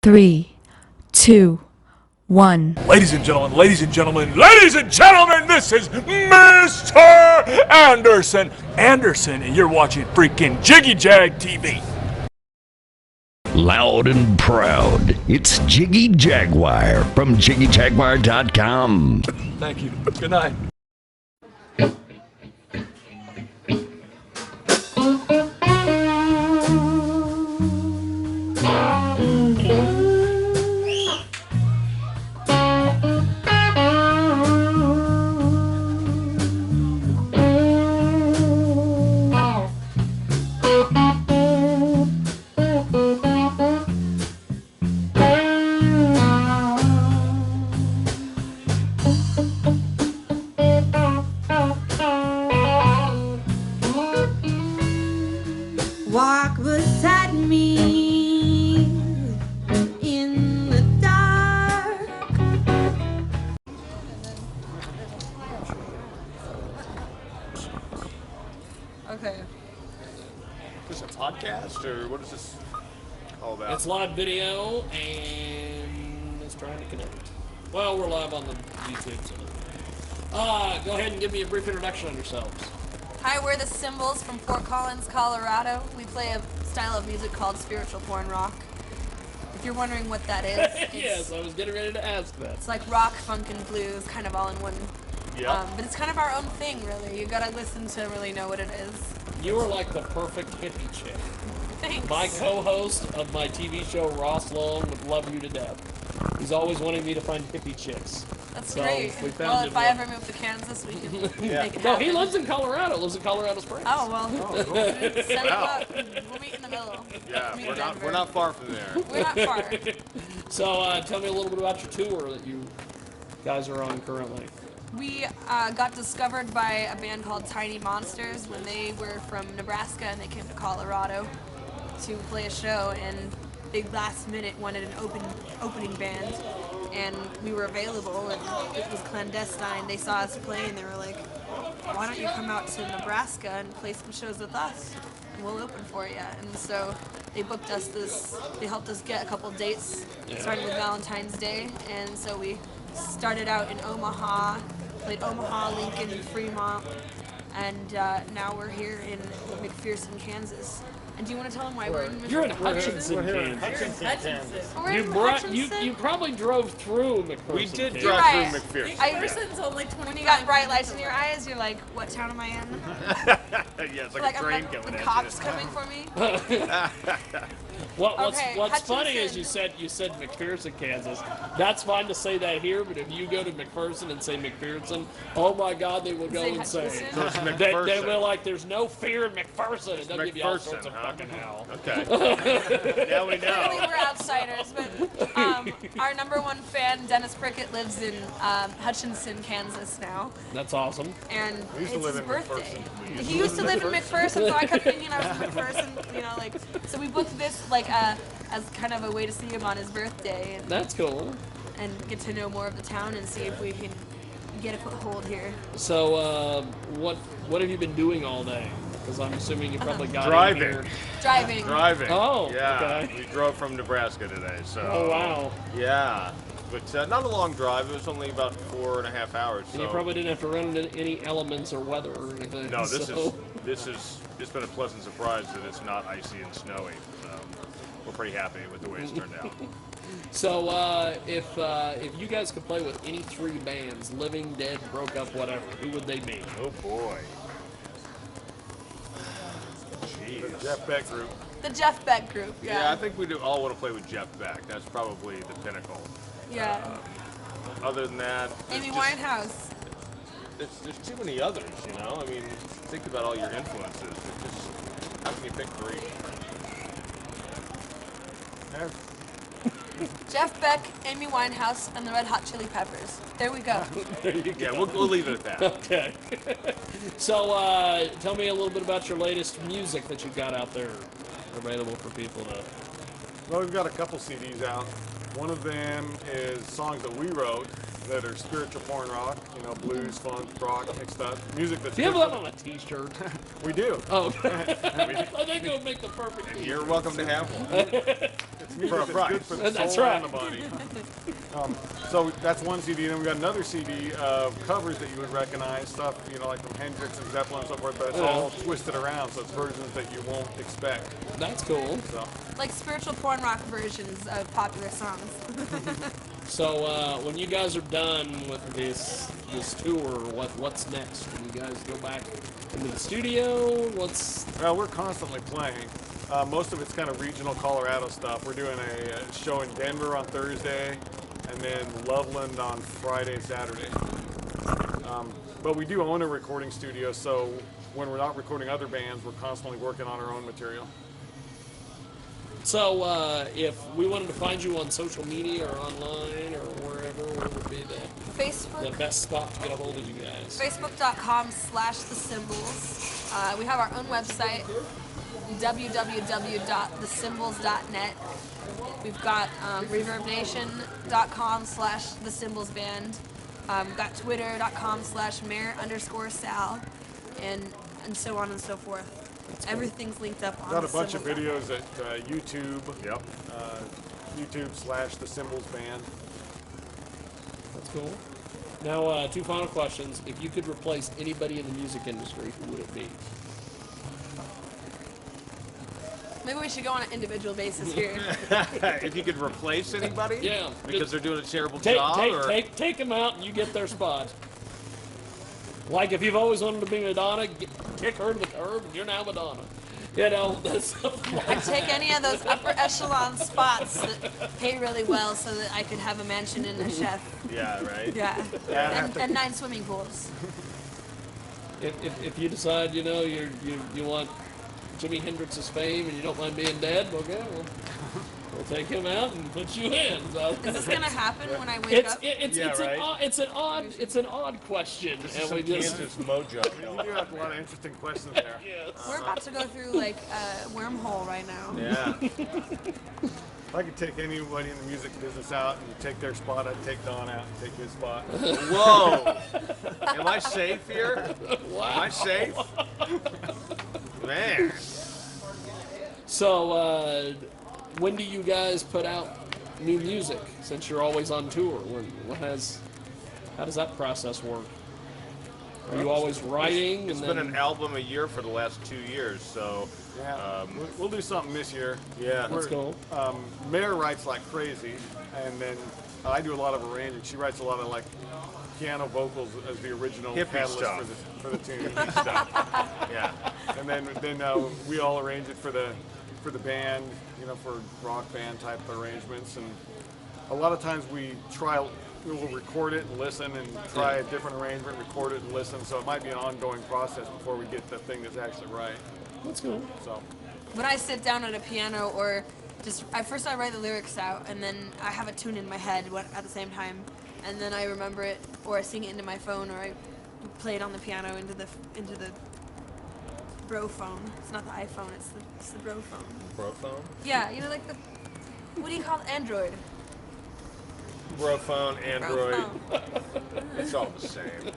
3, 2, 1. Ladies and gentlemen, ladies and gentlemen, ladies and gentlemen, this is Mr. Anderson. Anderson, and you're watching freaking Jiggy Jag TV. Loud and proud, it's Jiggy Jaguar from JiggyJaguar.com. Thank you. Good night. Walk beside me in the dark. Okay. Is this a podcast, or what is this all about? It's live video, and it's trying to connect. Well, we're live on the YouTube, so. Go ahead and give me a brief introduction on yourselves. Hi, we're the Symbols from Fort Collins, Colorado. We play a style of music called spiritual porn rock. If you're wondering what that is, Yes, I was getting ready to ask that. it's like rock, funk, and blues, kind of all in one. Yeah. But it's kind of our own thing, really. You gotta listen to really know what it is. You are like the perfect hippie chick. Thanks. My co-host of my TV show, Ross Long, would love you to death. He's always wanting me to find hippie chicks. That's So, great. we found Well, it if I one. ever move to Kansas, we can Yeah. make it No, happen. he lives in Colorado. Lives in Colorado Springs. Oh, well. Send him Wow. up. We'll meet in the middle. Yeah, Meet we're in not Denver. far from there. We're not far. So, tell me a little bit about your tour that you guys are on currently. We got discovered by a band called Tiny Monsters when they were from Nebraska and they came to Colorado to play a show, and they last minute wanted an opening band, and we were available, and it was clandestine. They saw us play and they were like, why don't you come out to Nebraska and play some shows with us and we'll open for you. And so they booked us they helped us get a couple dates, starting with Valentine's Day, and so we started out in Omaha, played Omaha, Lincoln, Fremont, and now we're here in McPherson, Kansas. And do you want to tell them why we're in You're in Hutchinson? Hutchinson, Kansas. We're You in brought Hutchinson? you probably drove through McPherson. We did Kansas. drive right. through McPherson. McPherson's only 20. When you got bright lights in your eyes, you're like, what town am I in? Yeah, it's like a train the coming cops at coming for me? What's Okay, funny is Hutchinson. you said McPherson, Kansas. That's fine to say that here, but if you go to McPherson and say McPherson, oh my God, they will go Say and say Hutchinson? So it's they McPherson. will like. There's no fear in McPherson, and they'll give you all McPherson, sorts of huh? fucking hell. Okay. Now we Clearly know. we're outsiders, but our number one fan, Dennis Prickett, lives in Hutchinson, Kansas now, That's awesome. and We used to it's live his in birthday. McPherson. He used to live in McPherson, so I kept thinking I was from McPherson, so we booked this as kind of a way to see him on his birthday That's cool. and get to know more of the town and see if we can get a foothold here. So, what have you been doing all day? Because I'm assuming you probably got in Driving. here. Driving. Driving. Oh, Yeah. okay. We drove from Nebraska today, so. Oh wow. Yeah. But not a long drive. It was only about 4.5 hours. And you so- probably didn't have to run into any elements or weather or anything. No, so. it's been a pleasant surprise that it's not icy and snowy. So we're pretty happy with the way it's turned out. So, if you guys could play with any three bands, living, dead, broke up, whatever, who would they be? Oh boy. Jeez. Jeff Beck group. The Jeff Beck group, Yeah, I think we do all want to play with Jeff Beck. That's probably the pinnacle. Yeah. Other than that, Amy there's just- Winehouse. there's too many others, you know? I mean, think about all your influences. It's just, how can you pick three? Jeff Beck, Amy Winehouse, and the Red Hot Chili Peppers. There we go. There you Yeah, go. we'll leave it at that. Okay. So, tell me a little bit about your latest music that you've got out there available for people to. Well, we've got a couple CDs out. One of them is songs that we wrote that are spiritual porn rock, blues, funk, rock, mixed up. Music that's Do you have good that for- on a T-shirt? We do. Oh, okay. I think it would make the perfect. You're welcome to have one. It's For a price. Good for the That's soul right. and the body. So that's one CD. Then we got another CD of covers that you would recognize, stuff like from Hendrix and Zeppelin and so forth, but it's all twisted around, so it's versions that you won't expect. That's cool. So Like spiritual porn rock versions of popular songs. So when you guys are done with this tour, what's next? When you guys go back into the studio, well, we're constantly playing. Most of it's kind of regional Colorado stuff. We're doing a show in Denver on Thursday, and then Loveland on Friday, Saturday. But we do own a recording studio, so when we're not recording other bands, we're constantly working on our own material. So if we wanted to find you on social media or online or wherever, where would be the Facebook. best spot to get a hold of you guys? Facebook.com/thesymbols. We have our own website, www.thesymbols.net. We've got ReverbNation.com/thesymbolsband. We've got Twitter.com/mayor_Sal, and so on and so forth. Everything's linked up on Got a the bunch of Symbols. videos at YouTube. Yep. YouTube/thesymbolsband. That's cool. Now, two final questions. If you could replace anybody in the music industry, who would it be? Maybe we should go on an individual basis here. If you could replace anybody? Yeah. Because they're doing a terrible Take them out and you get their spot. Like if you've always wanted to be Madonna, kick her to the curb and you're now Madonna. That's I'd take any of those upper echelon spots that pay really well so that I could have a mansion and a chef. Yeah, right? Yeah. And 9 swimming pools. If you decide, you want Jimi Hendrix's fame and you don't mind being dead, okay, we'll take him out and put you in. So. Is this gonna happen when I wake up? It's an odd question, and we just Kansas mojo. You do have a lot of interesting questions there. We're about to go through like a wormhole right now. Yeah. If I could take anybody in the music business out and take their spot, I'd take Don out and take his spot. Whoa. Am I safe here? wow. Am I safe? Man. So, when do you guys put out new music? Since you're always on tour, how does that process work? Are you always writing? It's been an album a year for the last 2 years, so Yeah, we'll do something this year. yeah. That's cool. Mayor writes like crazy, and then I do a lot of arranging. She writes a lot of like piano vocals as the original Hippie catalyst stuff. for the tune. Stuff. Yeah. And then we all arrange it for the band, for rock band type arrangements. And a lot of times we'll record it and listen and try a different arrangement, record it and listen. So it might be an ongoing process before we get the thing that's actually right. That's cool. So When I sit down at a piano or first I write the lyrics out and then I have a tune in my head at the same time, and then I remember it or I sing it into my phone or I play it on the piano into the bro phone. It's not the iPhone, it's the bro phone. Bro phone? Yeah, like what do you call it? Android? Bro phone, Android. Bro phone. It's all the same.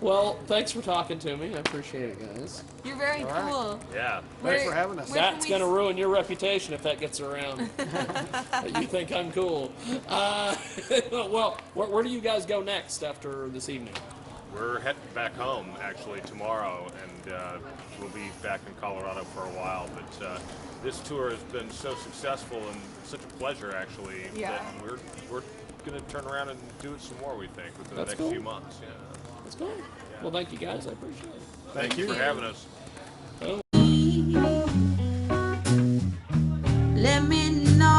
Well, thanks for talking to me. I appreciate it, guys. You're very cool. Yeah. thanks for having us. where can That's we going to ruin your reputation if that gets around. That you think I'm cool. Well, where do you guys go next after this evening? We're heading back home actually tomorrow, and we'll be back in Colorado for a while. But this tour has been so successful and such a pleasure actually Yeah. that we're going to turn around and do it some more. We think within the That's next cool. few months. Yeah. That's cool. Well, thank you guys. I appreciate it. Thank you for having us. Let me know